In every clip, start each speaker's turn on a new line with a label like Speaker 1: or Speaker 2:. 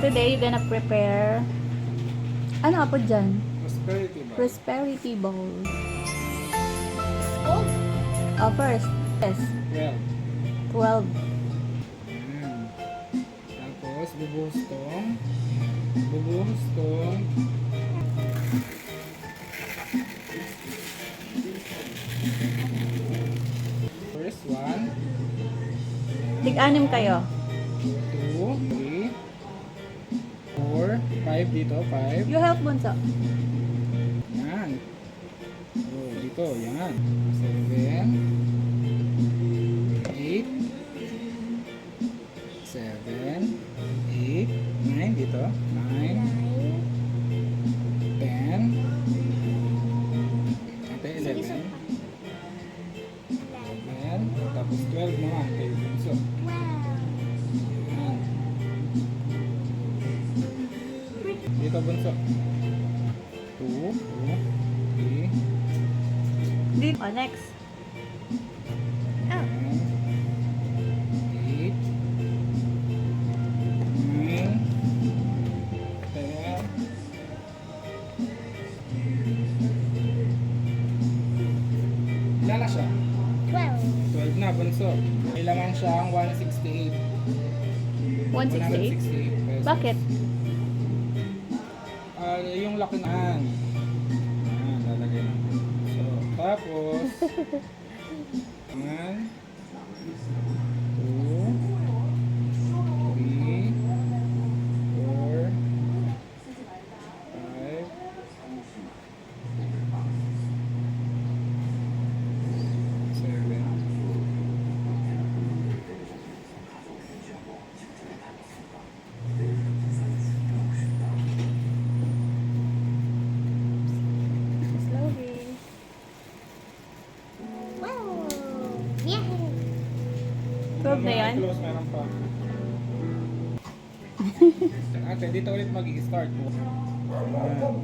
Speaker 1: today you're gonna prepare, ano po dyan?
Speaker 2: Prosperity ba?
Speaker 1: Prosperity bowl.
Speaker 3: Oh,
Speaker 1: Oh, first, yes, 12.
Speaker 2: 12. Tapos, bubuhos tong first one,
Speaker 1: Tig-anim kayo.
Speaker 2: 2, 3, 4, 5 dito, 5.
Speaker 1: You help bunso.
Speaker 2: Yan. Oh, dito, yan. 7, 8, 7, 8, 9 dito, 9, 10, ate, 11, 11, tapos 12 mga ate, bunso. Yan. Dito, bunso. 2, 3,
Speaker 1: Dito. Oh, next.
Speaker 2: 8, 9, 10, ilan na siya? 12 na, bunso. May laman siyang 168.
Speaker 1: 168?
Speaker 2: 168 pesos.
Speaker 1: Bakit?
Speaker 2: Yung laki na. Ayan, lalagay na. So, tapos, 1, 2, 3, 4, 5, 7,
Speaker 1: Slowly.
Speaker 3: wow. Yeah.
Speaker 1: 12 na yan?
Speaker 2: Close, meron pa. Ate, dito ulit mag-i-start. Ayan.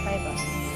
Speaker 1: Paikot.